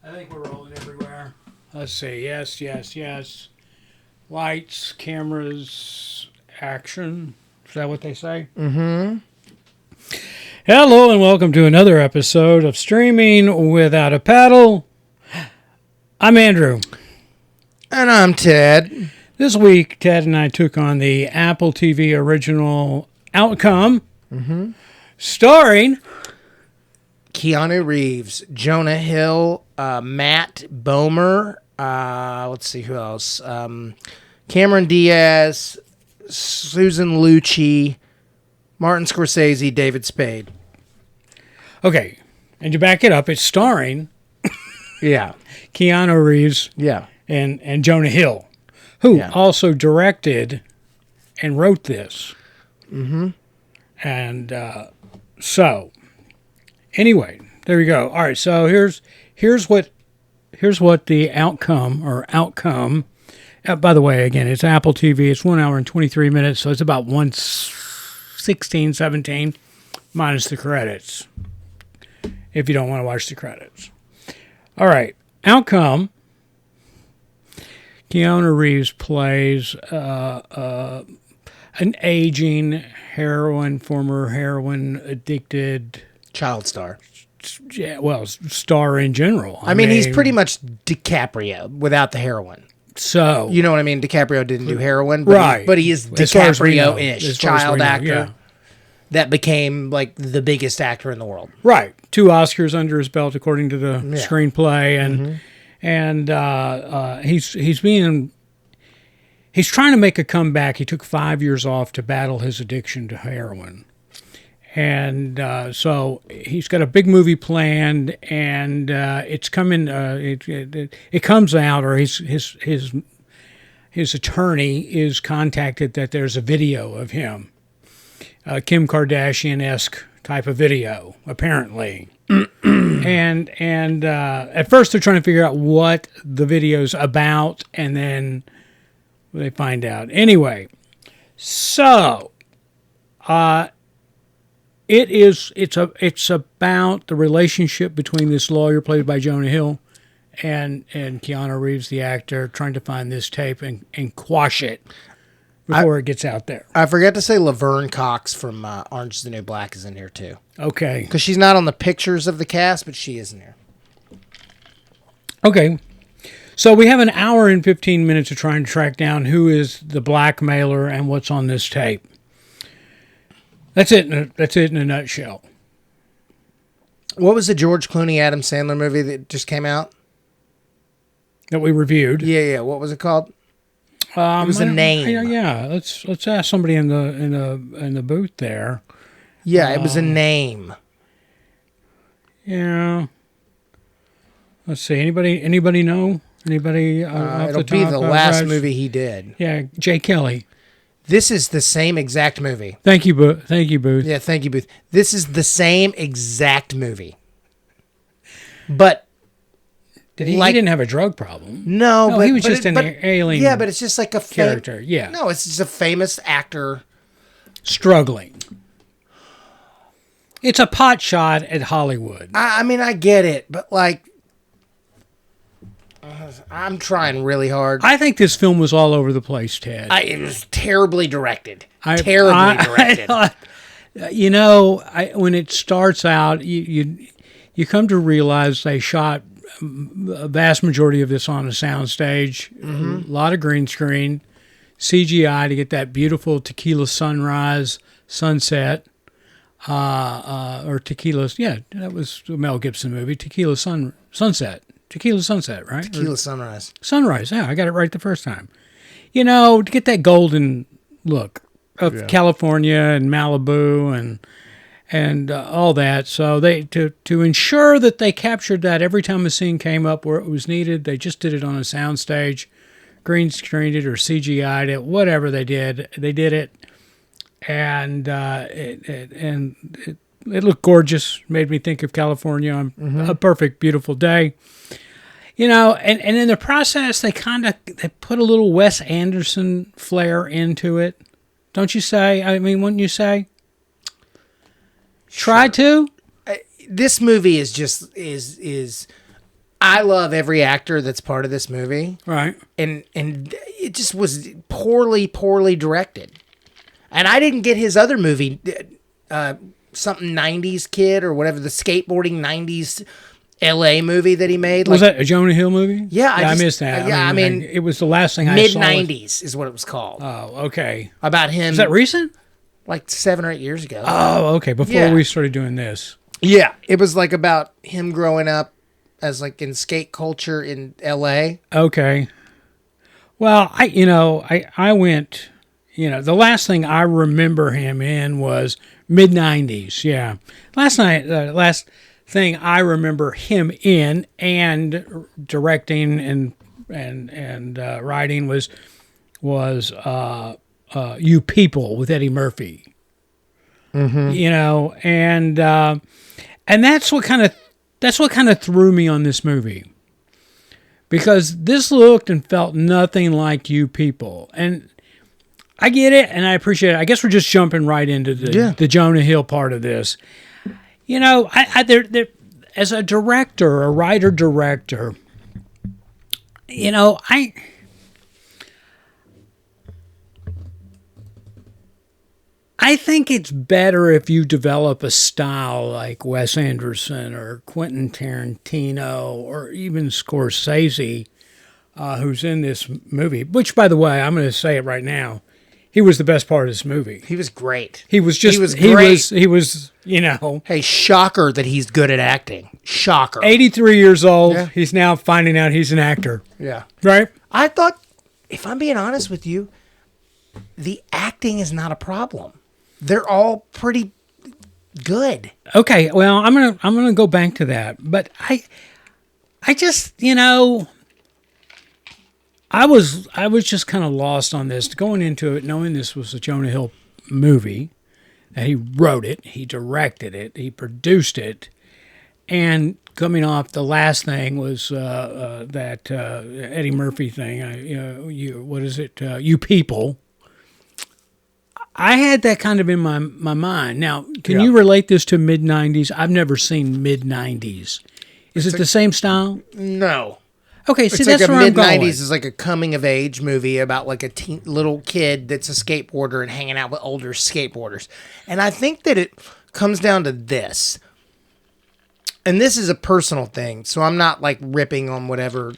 I think we're rolling everywhere. Let's see. Yes, yes, yes. Lights, cameras, action. Is that what they say? Mm-hmm. Hello and welcome to another episode of Streaming Without a Paddle. I'm Andrew. And I'm Ted. This week, Ted and I took on the Apple TV original Outcome, starring Keanu Reeves, Jonah Hill, Matt Bomer, let's see who else. Cameron Diaz, Susan Lucci, Martin Scorsese, David Spade. Okay, and to back it up, it's starring Yeah. Keanu Reeves Yeah. and Jonah Hill, who also directed and wrote this. Mm-hmm. And so, anyway, there we go. All right, so here's what the outcome. By the way, again, it's Apple TV. It's 1 hour and 23 minutes, so it's about 1:16, 17, minus the credits. If you don't want to watch the credits. All right, Outcome. Keanu Reeves plays an aging former heroin addicted Child star. Star in general. I mean, he's pretty much DiCaprio without the heroin. So You know what I mean? DiCaprio didn't do heroin, but right, but he is As far as we know. DiCaprio-ish As far as we child know, actor yeah. that became like the biggest actor in the world. Right, 2 Oscars under his belt according to the screenplay, and he's trying to make a comeback. He took 5 years off to battle his addiction to heroin. And so he's got a big movie planned, and it's coming. It comes out, or his attorney is contacted that there's a video of him, Kim Kardashian-esque type of video, apparently. and at first they're trying to figure out what the video's about, and then they find out. Anyway, so. It's about the relationship between this lawyer played by Jonah Hill and Keanu Reeves, the actor, trying to find this tape and quash it before it gets out there. I forgot to say Laverne Cox from Orange is the New Black is in here too. Okay. Because she's not on the pictures of the cast, but she is in here. Okay. So we have an hour and 15 minutes to try and track down who is the blackmailer and what's on this tape. That's it in a nutshell. What was the George Clooney Adam Sandler movie that just came out? That we reviewed. Yeah. What was it called? It was a name. Yeah. Let's ask somebody in the booth there. Yeah, it was a name. Yeah. Let's see. Anybody know? Anybody? Off It'll the top, be the last Raj? movie he did. Yeah, Jay Kelly. This is the same exact movie. Thank you, Booth. Yeah, thank you, Booth. This is the same exact movie. But he didn't have a drug problem. No, but he was just an alien. Yeah, but it's just like a character. Yeah. No, it's just a famous actor struggling. It's a pot shot at Hollywood. I mean, I get it, but like, I'm trying really hard. I think this film was all over the place, Ted. It was terribly directed. When it starts out, you come to realize they shot a vast majority of this on a soundstage, a lot of green screen, CGI to get that beautiful tequila sunset, or tequila. Yeah, that was a Mel Gibson movie, Sunset. Tequila Sunset, right? Tequila Sunrise. Sunrise, yeah, I got it right the first time. To get that golden look of California and Malibu and all that. So they to ensure that they captured that every time a scene came up where it was needed, they just did it on a soundstage, green screened it or CGI'd it, whatever they did it, and it looked gorgeous. Made me think of California on a perfect, beautiful day. And in the process, they put a little Wes Anderson flair into it. Don't you say? I mean, wouldn't you say? Try to? This movie is just is I love every actor that's part of this movie. Right. And it just was poorly directed. And I didn't get his other movie, something 90s Kid or whatever, the skateboarding 90s LA movie that he made. Was that a Jonah Hill movie? Yeah, I missed that. Yeah, I mean, it was the last thing I saw. Mid-90s is what it was called. Oh, okay. About him. Is that recent? Like 7 or 8 years ago. Oh, okay. Before we started doing this. Yeah, it was like about him growing up as like in skate culture in LA. Okay. Well, I went, the last thing I remember him in was mid-90s. Yeah. Last thing I remember him in and directing and writing was You People with Eddie Murphy. Mm-hmm. And that's what kind of threw me on this movie, because this looked and felt nothing like You People. And I get it, and I appreciate it. I guess we're just jumping right into the Jonah Hill part of this. There, as a director, a writer-director, I think it's better if you develop a style like Wes Anderson or Quentin Tarantino or even Scorsese, who's in this movie. Which, by the way, I'm going to say it right now, he was the best part of this movie. He was great. He was great. He was, Hey, shocker that he's good at acting. Shocker. 83 years old. Yeah. He's now finding out he's an actor. Yeah. Right? I thought, if I'm being honest with you, the acting is not a problem. They're all pretty good. Okay, well, I'm gonna go back to that, but I just I was just kind of lost on this going into it, knowing this was a Jonah Hill movie, that he wrote it, he directed it, he produced it, and coming off the last thing was that Eddie Murphy thing. What is it? You People. I had that kind of in my mind. Now, can you relate this to mid-90s? I've never seen mid-90s. Is it the same style? No. Okay, see, it's that's like where I'm going. Mid-90s is like a coming-of-age movie about like a little kid that's a skateboarder and hanging out with older skateboarders. And I think that it comes down to this. And this is a personal thing, so I'm not like ripping on whatever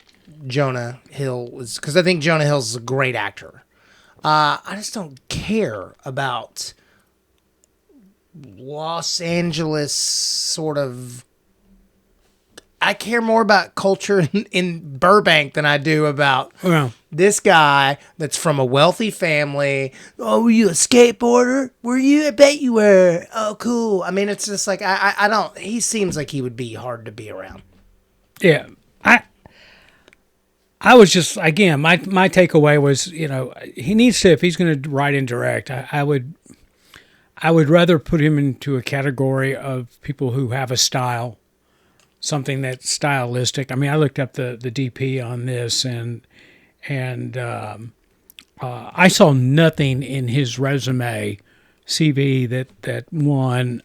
Jonah Hill was, because I think Jonah Hill's a great actor. I just don't care about Los Angeles sort of... I care more about culture in Burbank than I do about this guy that's from a wealthy family. Oh, were you a skateboarder? Were you? I bet you were. Oh, cool. I mean, it's just like, I don't... He seems like he would be hard to be around. Yeah. I was just, again, my takeaway was, he needs to, if he's going to write and direct, I would rather put him into a category of people who have a style, something that's stylistic. I mean, I looked up the DP on this, and I saw nothing in his resume, CV, that one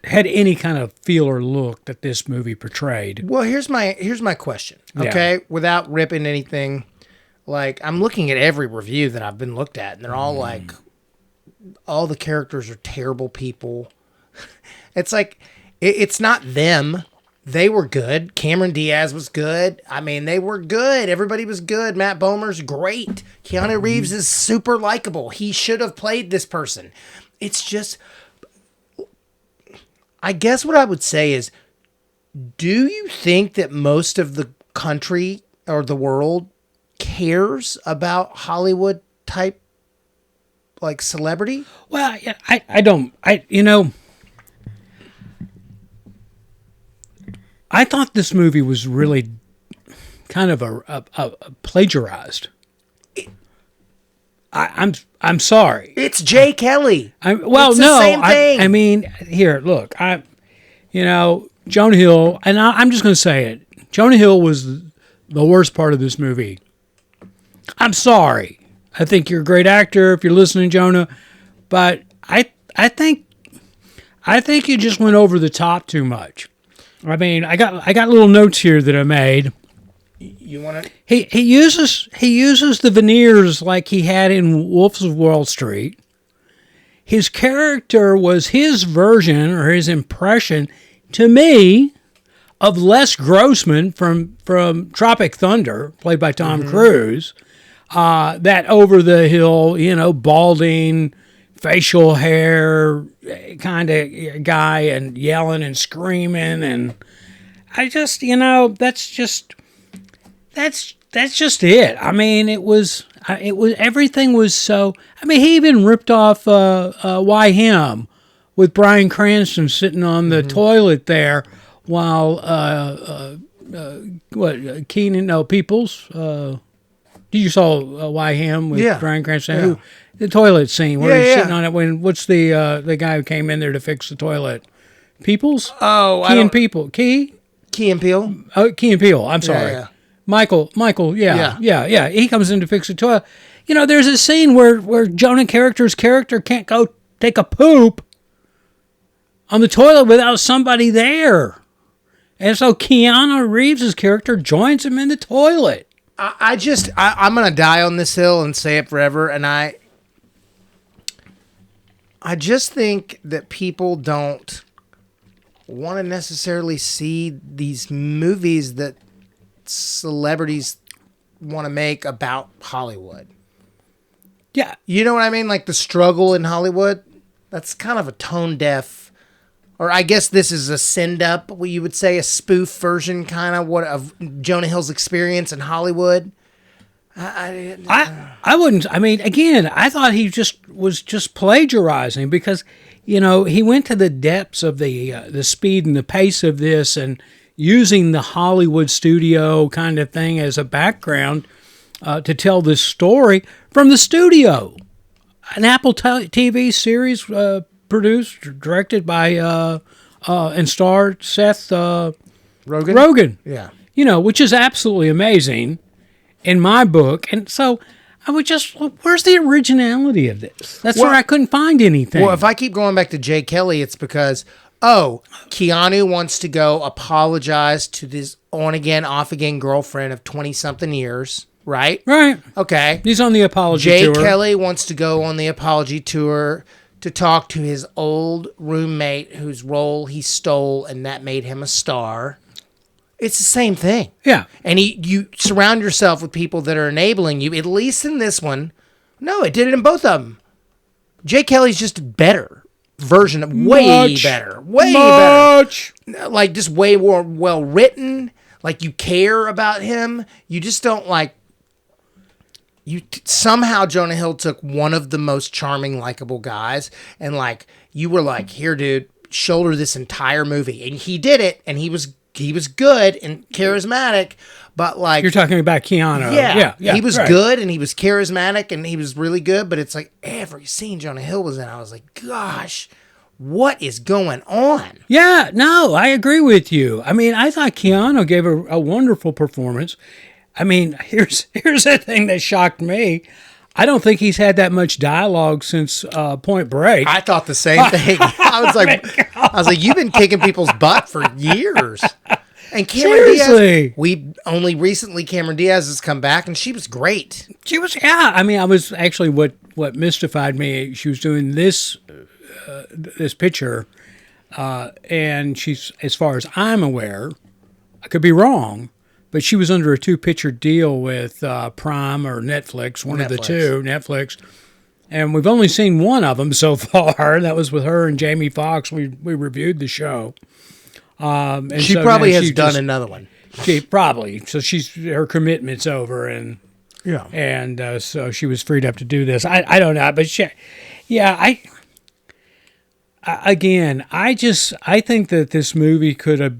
had any kind of feel or look that this movie portrayed. Well, here's my question. Okay, without ripping anything, like I'm looking at every review that I've been looked at, and they're all like, all the characters are terrible people. It's like it's not them. They were good. Cameron Diaz was good. I mean, they were good. Everybody was good. Matt Bomer's great. Keanu Reeves is super likable. He should have played this person. It's just... I guess what I would say is, do you think that most of the country or the world cares about Hollywood type like celebrity? Well, I don't. I thought this movie was really kind of a plagiarized. I'm sorry. It's Jay Kelly. Same thing. I mean, here, look. Jonah Hill, and I'm just going to say it. Jonah Hill was the worst part of this movie. I'm sorry. I think you're a great actor if you're listening, Jonah, but I think you just went over the top too much. I mean, I got little notes here that I made. You want to? He uses the veneers like he had in Wolves of Wall Street. His character was his version or his impression, to me, of Les Grossman from Tropic Thunder, played by Tom Cruise. That over the hill, balding, facial hair kind of guy, and yelling and screaming, and I just, that's just it. I mean, it was everything was so. I mean, he even ripped off Why Him with Bryan Cranston sitting on the toilet there while Peoples. You saw Why Him with Bryan Cranston? Yeah. The toilet scene where he's sitting on it. What's the guy who came in there to fix the toilet? Peoples? Oh, Key and People. Key and Peele. Oh, Key and Peele. I'm sorry. Yeah. Michael. Yeah. He comes in to fix the toilet. There's a scene where Jonah character's character can't go take a poop on the toilet without somebody there, and so Keanu Reeves' character joins him in the toilet. I'm gonna die on this hill and say it forever, and I just think that people don't want to necessarily see these movies that celebrities want to make about Hollywood. Yeah. You know what I mean? Like the struggle in Hollywood, that's kind of a tone deaf, or I guess this is a send up, what you would say, a spoof version kind of Jonah Hill's experience in Hollywood. I wouldn't. I mean, again, I thought he was just plagiarizing because, he went to the depths of the speed and the pace of this and using the Hollywood studio kind of thing as a background to tell this story from the studio. An Apple TV series produced, directed by, and starred Seth Rogen. Yeah. Which is absolutely amazing in my book. And so I would where's the originality of this? That's where I couldn't find anything. Well, if I keep going back to Jay Kelly, it's because, Keanu wants to go apologize to this on-again, off-again girlfriend of 20-something years, right? Right. Okay. He's on the apology tour. Jay Kelly wants to go on the apology tour to talk to his old roommate whose role he stole, and that made him a star. It's the same thing. Yeah. And you surround yourself with people that are enabling you, at least in this one. No, it did it in both of them. Jay Kelly's just a better version of way better. Like just way more well written. Like you care about him. You just don't like. Somehow Jonah Hill took one of the most charming, likable guys, and you were like, here, dude, shoulder this entire movie, and he did it, and he was good and charismatic, but you're talking about Keanu. Yeah, he was good and he was charismatic and he was really good, but it's like every scene Jonah Hill was in, I was like, gosh, what is going on? Yeah, no, I agree with you. I mean, I thought Keanu gave a wonderful performance. I mean, here's the thing that shocked me. I don't think he's had that much dialogue since Point Break. I thought the same thing. I was like, you've been kicking people's butt for years. And Cameron Diaz, Cameron Diaz has come back, and she was great. She was, yeah. I mean, I was actually what mystified me. She was doing this picture, and she's, as far as I'm aware, I could be wrong, but she was under a 2-picture deal with Prime or Netflix, one of the two, Netflix. And we've only seen one of them so far. That was with her and Jamie Foxx. We reviewed the show. And she probably has done another one. She probably. So her commitment's over, and yeah, and so she was freed up to do this. I don't know, but I think that this movie could have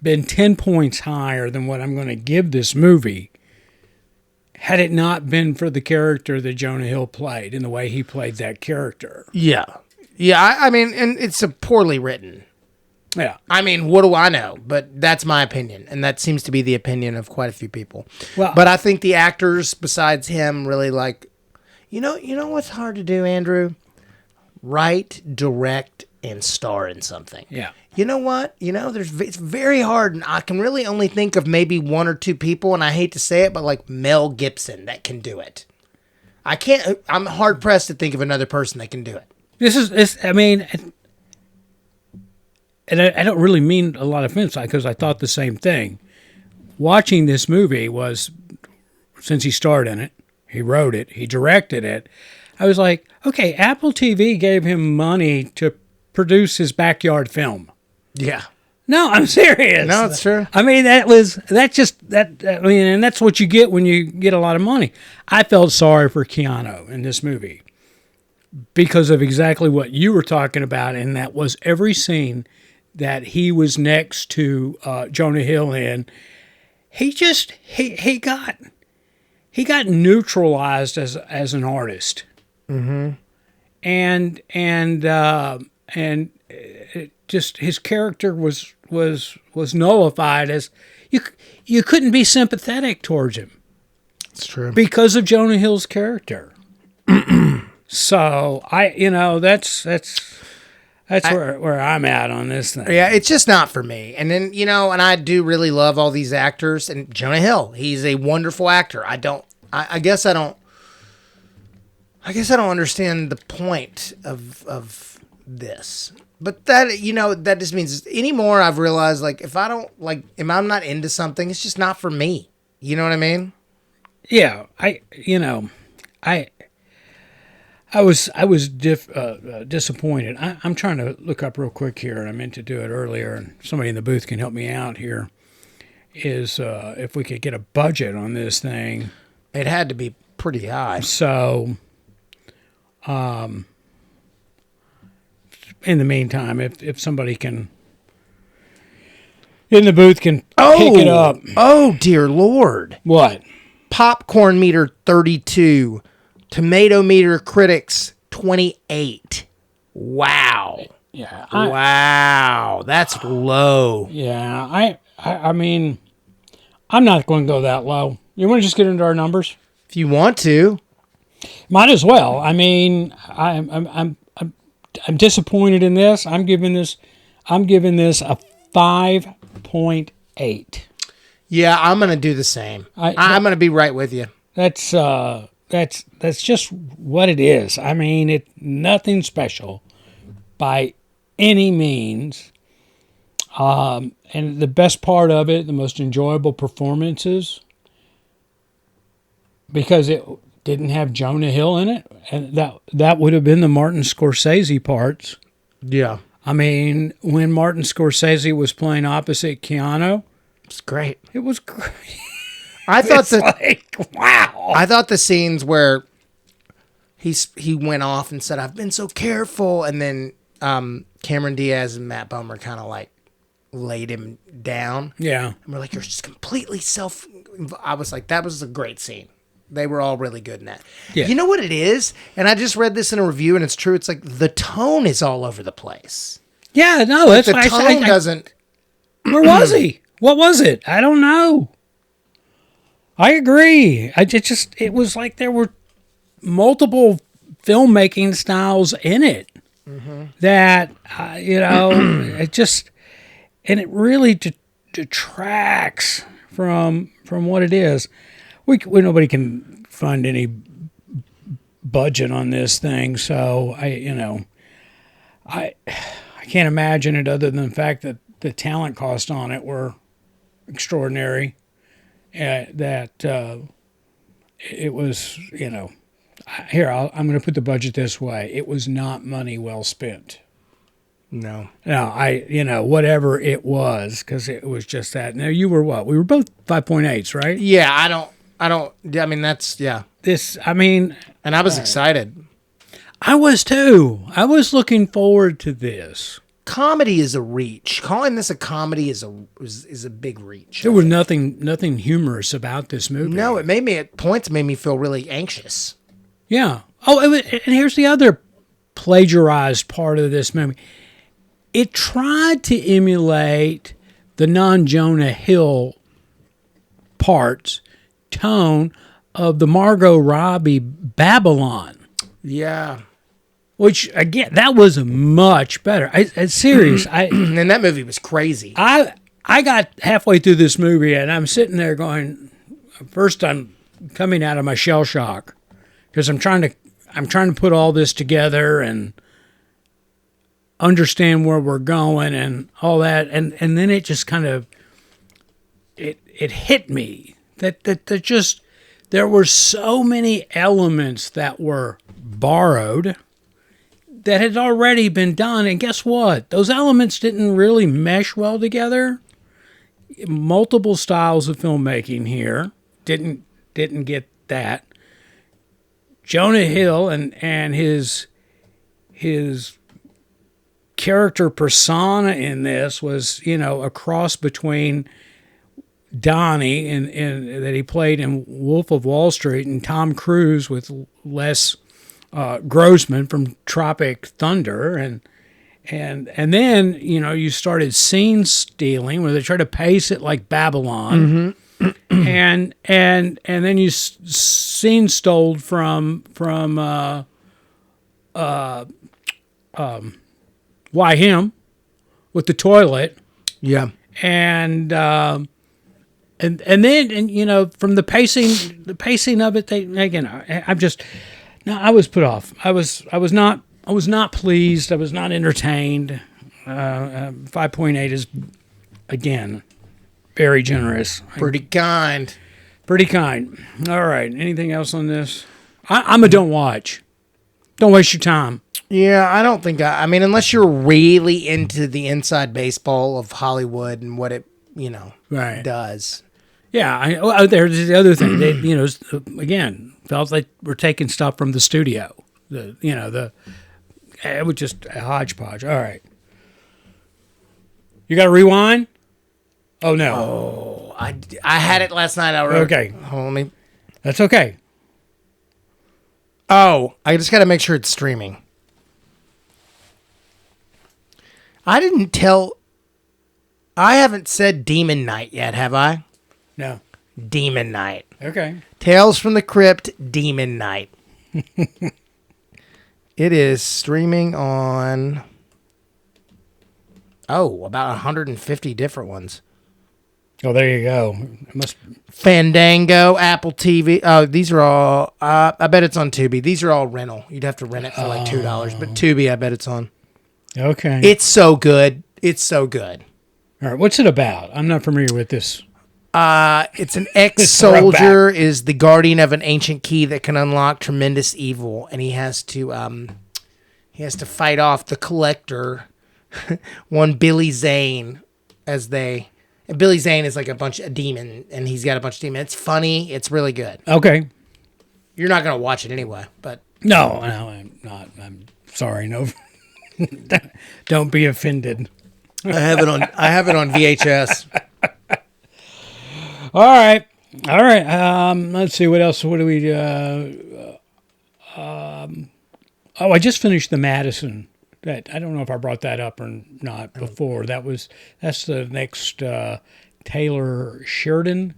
been 10 points higher than what I'm going to give this movie had it not been for the character that Jonah Hill played and the way he played that character. Yeah. Yeah, I mean, and it's a poorly written. Yeah. I mean, what do I know? But that's my opinion, and that seems to be the opinion of quite a few people. Well, but I think the actors, besides him, really you know what's hard to do, Andrew? Write, direct, and star in something. Yeah. You know what? It's very hard, and I can really only think of maybe one or two people, and I hate to say it, but like Mel Gibson that can do it. I'm hard pressed to think of another person that can do it. I mean, and I don't really mean a lot of offense because I thought the same thing. Watching this movie was, since he starred in it, he wrote it, he directed it, I was like, okay, Apple TV gave him money to produce his backyard film. Yeah. No, I'm serious. No, it's true. I mean, and that's what you get when you get a lot of money. I felt sorry for Keanu in this movie because of exactly what you were talking about, and that was every scene that he was next to Jonah Hill in. He got neutralized as an artist. Mm-hmm. And just his character was nullified as you couldn't be sympathetic towards him. It's true. Because of Jonah Hill's character. So that's where I'm at on this thing. Yeah, it's just not for me. And then, and I do really love all these actors, and Jonah Hill, he's a wonderful actor. I guess I don't understand the point of this. But that just means anymore I've realized, like, if I'm not into something, it's just not for me. You know what I mean? Yeah, I was disappointed. I'm trying to look up real quick here, and I meant to do it earlier, and somebody in the booth can help me out here, is if we could get a budget on this thing. It had to be pretty high. So, in the meantime, if somebody can in the booth can pick it up. Oh, dear Lord. What? Popcorn meter 32. Tomato meter critics 28. Wow. Yeah. Wow. That's low. Yeah. I mean, I'm not going to go that low. You want to just get into our numbers? If you want to. Might as well. I mean, I'm disappointed in this. I'm giving this a 5.8. Yeah, I'm going to do the same. I'm going to be right with you. That's just what it is. I mean, nothing special by any means. And the best part of it, the most enjoyable performances, because it didn't have Jonah Hill in it, and that would have been the Martin Scorsese parts. Yeah. I mean, when Martin Scorsese was playing opposite Keanu, it's great. It was great. I thought wow. I thought the scenes where he went off and said, "I've been so careful," and then Cameron Diaz and Matt Bomer kind of like laid him down. Yeah. And we're like, "You're just completely I was like, that was a great scene. They were all really good in that. Yeah. You know what it is? And I just read this in a review, and it's true. It's like the tone is all over the place. Yeah, no, that's the tone doesn't. Where was he? What was it? I don't know. I agree. It was like there were multiple filmmaking styles in it that, and it really detracts from what it is. Nobody can find any budget on this thing, so I can't imagine it other than the fact that the talent costs on it were extraordinary. That it was, here, I'm going to put the budget this way. It was not money well spent. No. No, whatever it was, because it was just that. Now, you were what? We were both 5.8s, right? Yeah, I mean, that's, yeah. And I was excited. I was too. I was looking forward to this. Comedy is a reach. Calling this a comedy is a big reach. There was nothing humorous about this movie. No, at points made me feel really anxious. Yeah. Oh, and here's the other plagiarized part of this movie. It tried to emulate the non-Jonah Hill tone of the Margot Robbie Babylon. Yeah. Which again, that was much better. It's serious. And that movie was crazy. I got halfway through this movie and I'm sitting there going, first I'm coming out of my shell shock because I'm trying to put all this together and understand where we're going and all that, and then it just kind of it hit me that there were so many elements that were borrowed that had already been done, and guess what? Those elements didn't really mesh well together. Multiple styles of filmmaking here didn't get that. Jonah Hill and his character persona in this was, a cross between Donnie in that he played in Wolf of Wall Street and Tom Cruise with Les Grossman from Tropic Thunder, and then you started scene stealing where they try to pace it like Babylon, and then you scene stole from Why Him with the toilet, and then from the pacing of it, I was put off. I was not pleased. I was not entertained. 5.8 is, again, very generous. Pretty kind. Pretty kind. All right. Anything else on this? I'm a don't watch. Don't waste your time. Yeah, I don't think I mean, unless you're really into the inside baseball of Hollywood and what it, does. Yeah. There's the other thing. They, again, felt like we're taking stuff from the studio. It was just a hodgepodge. All right. You got to rewind? Oh, no. Oh, I had it last night. Okay. Hold me. That's okay. Oh, I just got to make sure it's streaming. I haven't said Demon Knight yet, have I? No. Demon Knight. Okay. Tales from the Crypt, Demon Knight. It is streaming on, about 150 different ones. Oh, there you go. Fandango, Apple TV. Oh, these are all, I bet it's on Tubi. These are all rental. You'd have to rent it for like $2, but Tubi, I bet it's on. Okay. It's so good. It's so good. All right. What's it about? I'm not familiar with this. It's an ex-soldier is the guardian of an ancient key that can unlock tremendous evil, and he has to fight off the collector, one Billy Zane, and Billy Zane is like a demon, and he's got a bunch of demons. It's funny. It's really good. Okay. You're not gonna watch it anyway, but no, I'm not. I'm sorry. No. Don't be offended. I have it on VHS. All right. Let's see what else. What do we? I just finished the Madison. I don't know if I brought that up or not before. That's the next Taylor Sheridan.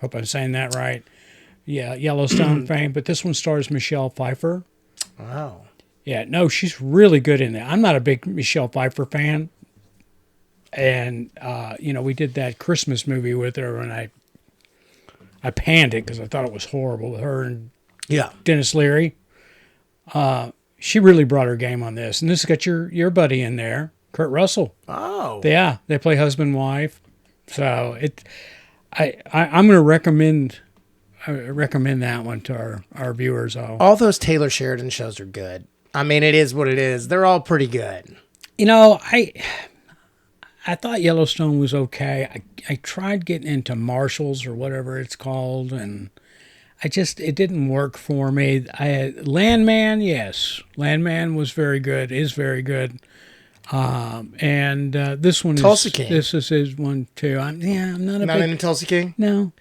Hope I'm saying that right. Yeah, Yellowstone fame. But this one stars Michelle Pfeiffer. Wow. Yeah, no, she's really good in it. I'm not a big Michelle Pfeiffer fan. And, we did that Christmas movie with her, and I panned it because I thought it was horrible with her and Dennis Leary. She really brought her game on this. And this has got your buddy in there, Kurt Russell. Oh. Yeah, they play husband and wife. So I'm going to recommend that one to our viewers. All those Taylor Sheridan shows are good. I mean, it is what it is. They're all pretty good. I thought Yellowstone was okay. I tried getting into Marshalls or whatever it's called, and it didn't work for me. Landman, yes. Landman was very good, is very good. And this one Tulsa King. This is his one too. I'm not into Tulsa King? No.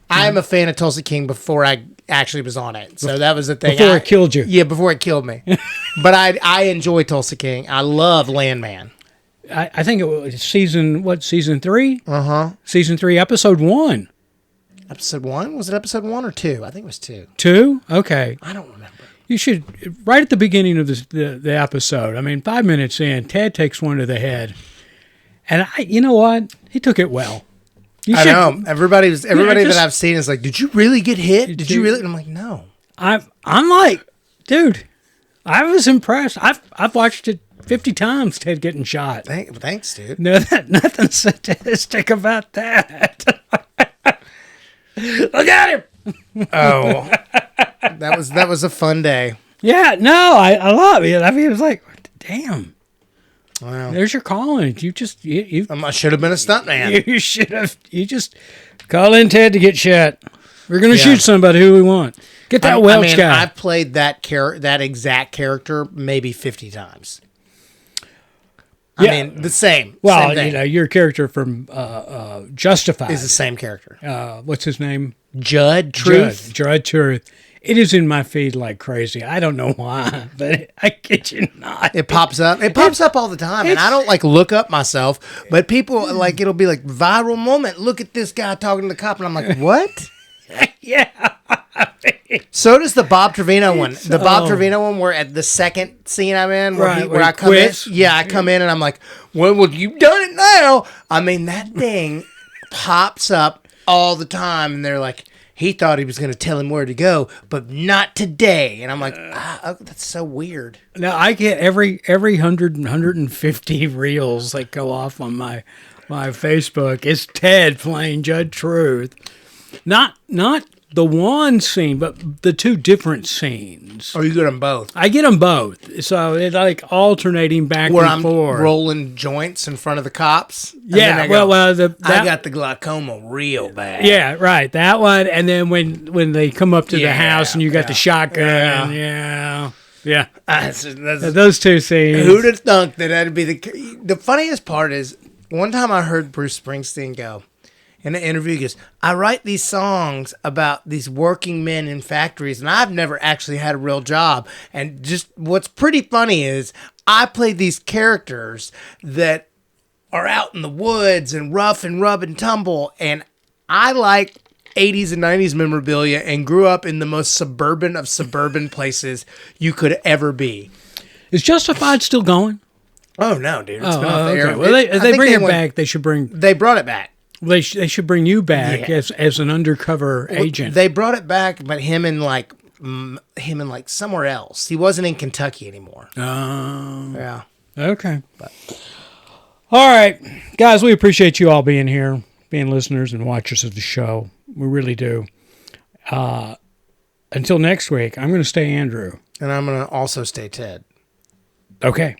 I'm a fan of Tulsa King before I actually was on it. So that was the thing. Before it killed you. Yeah, before it killed me. But I enjoy Tulsa King. I love Landman. I think it was season 3? Uh-huh. Season 3, episode 1. Episode 1? Was it episode 1 or 2? I think it was 2. 2? Okay. I don't remember. You should, right at the beginning of the episode, I mean, 5 minutes in, Ted takes one to the head. And you know what? He took it well. I know. Everybody that I've seen is like, did you really get hit? Did you really? And I'm like, no. I'm like, dude, I was impressed. I've watched it 50 times, Ted getting shot. Thanks, dude. No, nothing sadistic about that. Look at him. Oh, that was a fun day. Yeah, no, I love it. I mean, it was like, damn. Wow. There's your calling. You I should have been a stuntman. You should have. You just call in Ted to get shot. We're gonna shoot somebody who we want. Get that Welch guy. I've played that exact character maybe 50 times. I mean, the same. Well, same thing. Your character from Justified is the same character. What's his name? Judd Truth. Judd Truth. It is in my feed like crazy. I don't know why, but I kid you not. It pops up. It pops up all the time, and I don't like look up myself, but people like it'll be like viral moment. Look at this guy talking to the cop, and I'm like, what? Yeah. So does the Bob Trevino one. The Bob Trevino one, where at the second scene I'm in, where I come quits. In. Yeah, I come in and I'm like, well, you've done it now. I mean, that thing pops up all the time, and they're like, he thought he was going to tell him where to go, but not today. And I'm like, that's so weird. Now, I get every 150 reels that go off on my Facebook. It's Ted playing Judd Truth. Not the one scene, but the two different scenes. Oh, you get them both? I get them both. So it's like alternating back where and forth. I'm rolling joints in front of the cops. Yeah, I got the glaucoma real bad. Yeah, right. That one. And then when they come up to the house and you got the shotgun. Yeah. Those two scenes. Who'd have thunk that'd be the funniest part is, one time I heard Bruce Springsteen go, in an interview, he goes, I write these songs about these working men in factories, and I've never actually had a real job. And just what's pretty funny is I play these characters that are out in the woods and rough and rub and tumble, and I like 80s and 90s memorabilia and grew up in the most suburban of suburban places you could ever be. Is Justified still going? Oh, no, dude. It's been off the air. Well, they bring it back. They should bring... They brought it back. They should bring you back as an undercover agent. They brought it back, but him in somewhere else. He wasn't in Kentucky anymore. Oh. Yeah. Okay. All right. Guys, we appreciate you all being here, being listeners and watchers of the show. We really do. Until next week, I'm going to stay Andrew. And I'm going to also stay Ted. Okay.